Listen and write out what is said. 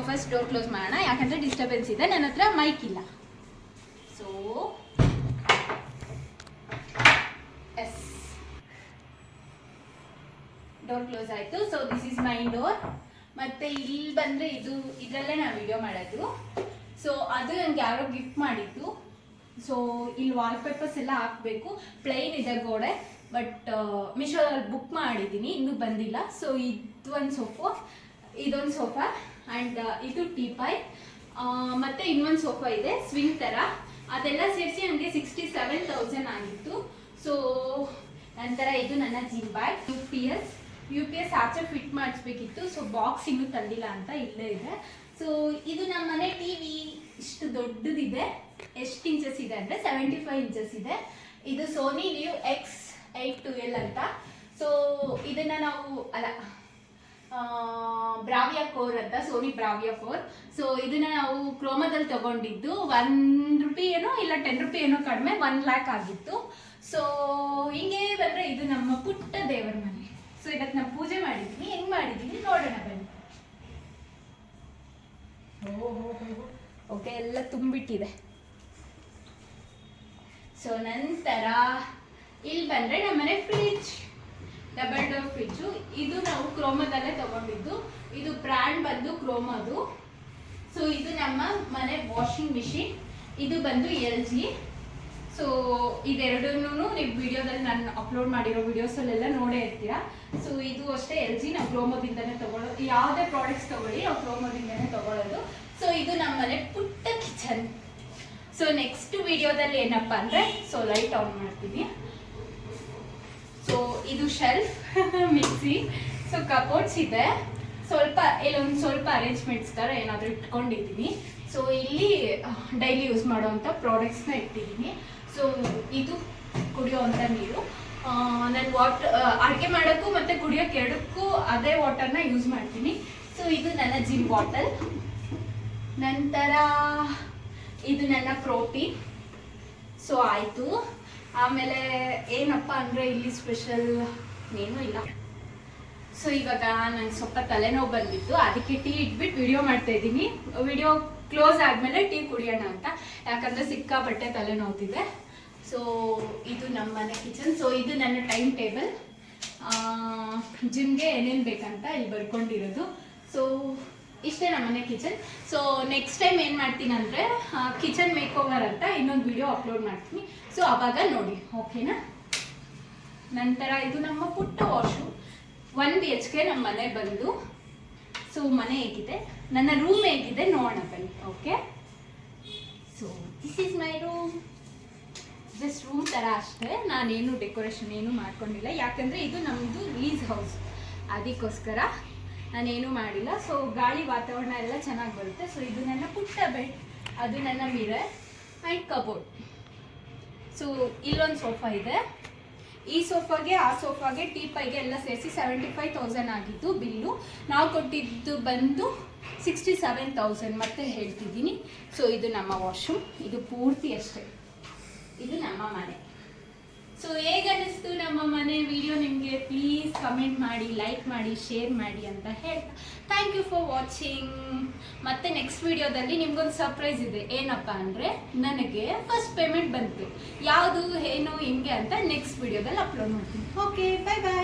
First door close ಮಾಡೋಣ, ಯಾಕಂದರೆ disturbance ಇದೆ, ನನ್ನ ಹತ್ರ ಮೈಕ್ ಇಲ್ಲ. ಸೊ ಎಸ್, ಡೋರ್ ಕ್ಲೋಸ್ ಆಯಿತು. So this is my door. ಮತ್ತು ಇಲ್ಲಿ ಬಂದರೆ ಇದರಲ್ಲೇ ನಾನು ವಿಡಿಯೋ ಮಾಡೋದು. ಸೊ ಅದು ನನಗೆ ಯಾರೋ ಗಿಫ್ಟ್ ಮಾಡಿದ್ದು. ಸೊ ಇಲ್ಲಿ ವಾಲ್ಪೇಪರ್ಸ್ ಎಲ್ಲ ಹಾಕಬೇಕು. ಪ್ಲೈನ್ ಇದೆ ಗೋಡೆ, ಬಟ್ ಮೀಶೋದಲ್ಲಿ ಬುಕ್ ಮಾಡಿದ್ದೀನಿ, ಇನ್ನೂ ಬಂದಿಲ್ಲ. ಸೊ ಇದೊಂದು ಸೋಫಾ ಆ್ಯಂಡ್ ಇದು ಟೀಪಾಯ್, ಮತ್ತು ಇನ್ನೊಂದು ಸೋಫಾ ಇದೆ ಸ್ವಿಂಗ್ ಥರ. ಅದೆಲ್ಲ ಸೇರಿಸಿ ನನಗೆ 67,000 ಆಗಿತ್ತು. ಸೊ ನಂತರ ಇದು ನನ್ನ gym bag, U P S ಆಚೆ ಫಿಟ್ ಮಾಡಿಸ್ಬೇಕಿತ್ತು. ಸೊ ಬಾಕ್ಸ್ ಇನ್ನೂ ತಂದಿಲ್ಲ ಅಂತ ಇಲ್ಲೇ ಇದೆ. ಸೊ ಇದು ನಮ್ಮ ಮನೆ ಟಿವಿ ಇಷ್ಟು ದೊಡ್ಡದಿದೆ. ಎಷ್ಟು ಇಂಚಸ್ ಇದೆ ಅಂದರೆ 75 ಇಂಚಸ್ ಇದೆ. ಇದು ಸೋನಿ ಲಿವ್ X812 ಅಂತ. ಸೊ ಇದನ್ನು ನಾವು ಬ್ರಾವಿಯಾ ಕೋರ್ ಅಂತ, ಸೋನಿ ಬ್ರಾವಿಯಾ ಕೋರ್. ಸೊ ಇದನ್ನ ನಾವು ಕ್ರೋಮಾದಲ್ಲಿ ತಗೊಂಡಿದ್ದು. ₹1 ಏನೋ ಇಲ್ಲ ₹10 ಏನೋ ಕಡಿಮೆ, 1 lakh ಆಗಿತ್ತು. ಸೊ ಹಿಂಗೆ ಬಂದರೆ ಇದು ನಮ್ಮ ಪುಟ್ಟ ದೇವರ ಮನೆ. ಸೊ ಇವತ್ತು ನಾನು ಪೂಜೆ ಮಾಡಿದ್ದೀನಿ. ಹೆಂಗೆ ಮಾಡಿದ್ದೀನಿ ನೋಡೋಣ ಬನ್ನಿ. ಓಕೆ, ಎಲ್ಲ ತುಂಬಿಟ್ಟಿದೆ. ಸೊ ನಂತರ ಇಲ್ಲಿ ಬಂದರೆ ನಮ್ಮನೆ ಫ್ರಿಡ್ಜ್, ಡಬಲ್ ಡೋರ್ ಫ್ರಿಡ್ಜು. ಇದು ನಾವು ಕ್ರೋಮಾದಲ್ಲೇ ತಗೊಂಡಿದ್ದು. ಇದು ಬ್ರ್ಯಾಂಡ್ ಬಂದು ಕ್ರೋಮಾದು. ಸೊ ಇದು ನಮ್ಮ ಮನೆ ವಾಷಿಂಗ್ ಮಿಷಿನ್. ಇದು ಬಂದು LG. ಸೊ ಇದೆರಡೂ ನೀವು ವಿಡಿಯೋದಲ್ಲಿ ನಾನು ಅಪ್ಲೋಡ್ ಮಾಡಿರೋ ವಿಡಿಯೋಸಲ್ಲೆಲ್ಲ ನೋಡೇ ಇರ್ತೀರಾ. ಸೊ ಇದು ಅಷ್ಟೇ LG. ನಾವು ಕ್ರೋಮಾದಿಂದನೇ ತಗೊಳ್ಳೋದು. ಯಾವುದೇ ಪ್ರಾಡಕ್ಟ್ಸ್ ತಗೊಳ್ಳಿ ನಾವು ಕ್ರೋಮಾದಿಂದನೇ ತಗೊಳ್ಳೋದು. ಸೊ ಇದು ನಮ್ಮ ಮನೆ ಪುಟ್ಟ ಕಿಚನ್. ಸೊ ನೆಕ್ಸ್ಟ್ ವಿಡಿಯೋದಲ್ಲಿ ಏನಪ್ಪ ಅಂದರೆ, ಸೊ ಲೈಟ್ ಆನ್ ಮಾಡ್ತೀನಿ. ಸೊ ಇದು ಶೆಲ್ಫ್, ಮಿಕ್ಸಿ. ಸೊ ಕಬೋರ್ಡ್ಸ್ ಇದೆ. ಇಲ್ಲೊಂದು ಸ್ವಲ್ಪ ಅರೇಂಜ್ಮೆಂಟ್ಸ್ ಥರ ಏನಾದರೂ ಇಟ್ಕೊಂಡಿದ್ದೀನಿ. ಸೊ ಇಲ್ಲಿ ಡೈಲಿ ಯೂಸ್ ಮಾಡೋವಂಥ ಪ್ರಾಡಕ್ಟ್ಸ್ನ ಇಟ್ಟಿದ್ದೀನಿ. ಸೊ ಇದು ಕುಡಿಯೋವಂಥ ನೀರು. ನಾನು ಅಡುಗೆ ಮಾಡೋಕ್ಕೂ ಮತ್ತು ಕುಡಿಯೋಕ್ಕೆ ಎರಡಕ್ಕೂ ಅದೇ ವಾಟರ್ನ ಯೂಸ್ ಮಾಡ್ತೀನಿ. ಸೊ ಇದು ನನ್ನ ಜಿಮ್ ಬಾಟಲ್. ನಂತರ ಇದು ನನ್ನ ಪ್ರೋಟೀನ್. ಸೊ ಆಯಿತು. ಆಮೇಲೆ ಏನಪ್ಪ ಅಂದರೆ ಇಲ್ಲಿ ಸ್ಪೆಷಲ್ ಏನೂ ಇಲ್ಲ. ಸೊ ಇವಾಗ ನನಗೆ ಸ್ವಲ್ಪ ತಲೆನೋವು ಬಂದಿತ್ತು, ಅದಕ್ಕೆ ಟೀ ಇಟ್ಬಿಟ್ಟು ವಿಡಿಯೋ ಮಾಡ್ತಾ ಇದ್ದೀನಿ. ವಿಡಿಯೋ ಕ್ಲೋಸ್ ಆದಮೇಲೆ ಟೀ ಕುಡಿಯೋಣ ಅಂತ, ಯಾಕಂದರೆ ಸಿಕ್ಕಾಪಟ್ಟೆ ತಲೆನೋವ್ತಿದೆ. ಸೊ ಇದು ನಮ್ಮ ಮನೆ ಕಿಚನ್. ಸೊ ಇದು ನನ್ನ ಟೈಮ್ ಟೇಬಲ್, ಜಿಮ್ಗೆ ಏನೇನು ಬೇಕಂತ ಇಲ್ಲಿ ಬರ್ಕೊಂಡಿರೋದು. ಸೊ ಇಷ್ಟೇ ನಮ್ಮನೆ ಕಿಚನ್. ಸೊ ನೆಕ್ಸ್ಟ್ ಟೈಮ್ ಏನು ಮಾಡ್ತೀನಿ ಅಂದರೆ, ಕಿಚನ್ ಮೇಕ್ ಓವರ್ ಅಂತ ಇನ್ನೊಂದು ವಿಡಿಯೋ ಅಪ್ಲೋಡ್ ಮಾಡ್ತೀನಿ. ಸೊ ಆವಾಗ ನೋಡಿ, ಓಕೆನಾ. ನಂತರ ಇದು ನಮ್ಮ ಪುಟ್ಟ ವಾಶು, 1 BHK ನಮ್ಮ ಮನೆ ಬಂದು. ಸೊ ಮನೆ ಹೇಗಿದೆ, ನನ್ನ ರೂಮ್ ಹೇಗಿದೆ ನೋಡೋಣ ಬನ್ನಿ. Okay, so this is my room. Just room ಥರ ಅಷ್ಟೇ, ನಾನೇನು ಡೆಕೋರೇಷನ್ ಏನು ಮಾಡ್ಕೊಂಡಿಲ್ಲ, ಯಾಕಂದರೆ ಇದು ನಮ್ಮದು ಲೀಸ್ ಹೌಸ್, ಅದಕ್ಕೋಸ್ಕರ ನಾನೇನು ಮಾಡಿಲ್ಲ. ಸೊ ಗಾಳಿ ವಾತಾವರಣ ಎಲ್ಲ ಚೆನ್ನಾಗಿ ಬರುತ್ತೆ. ಸೊ ಇದು ನನ್ನ ಪುಟ್ಟ ಬೆಡ್, ಅದು ನನ್ನ ಮಿರರ್ ಆ್ಯಂಡ್ ಕಬೋರ್ಡ್. ಸೊ ಇಲ್ಲೊಂದು ಸೋಫಾ ಇದೆ. ಈ ಸೋಫಾಗೆ ಆ ಸೋಫಾಗೆ ಟೀಪಾಯ್ಗೆ ಎಲ್ಲ ಸೇರಿಸಿ 75,000 ಆಗಿತ್ತು ಬಿಲ್ಲು. ನಾವು ಕೊಟ್ಟಿದ್ದು ಬಂದು 67,000 ಮತ್ತೆ ಹೇಳ್ತಿದ್ದೀನಿ. ಸೊ ಇದು ನಮ್ಮ ವಾಶ್ರೂಮ್, ಇದು ಪೂರ್ತಿ ಅಷ್ಟೇ. ಇದು ನಮ್ಮ ಮನೆ. ಸೊ ಹೇಗನ್ನಿಸ್ತು ನಮ್ಮ ಮನೆ ವಿಡಿಯೋ ನಿಮಗೆ? ಪ್ಲೀಸ್ ಕಮೆಂಟ್ ಮಾಡಿ, ಲೈಕ್ ಮಾಡಿ, ಶೇರ್ ಮಾಡಿ ಅಂತ ಹೇಳ್ತಾ ಥ್ಯಾಂಕ್ ಯು ಫಾರ್ ವಾಚಿಂಗ್. ಮತ್ತು ನೆಕ್ಸ್ಟ್ ವಿಡಿಯೋದಲ್ಲಿ ನಿಮ್ಗೊಂದು ಸರ್ಪ್ರೈಸ್ ಇದೆ. ಏನಪ್ಪ ಅಂದರೆ, ನನಗೆ ಫಸ್ಟ್ ಪೇಮೆಂಟ್ ಬಂತು. ಯಾವುದು ಏನು ಹಿಂಗೆ ಅಂತ ನೆಕ್ಸ್ಟ್ ವಿಡಿಯೋದಲ್ಲಿ ಅಪ್ಲೋಡ್ ಮಾಡ್ತೀನಿ. ಓಕೆ, ಬಾಯ್ ಬಾಯ್.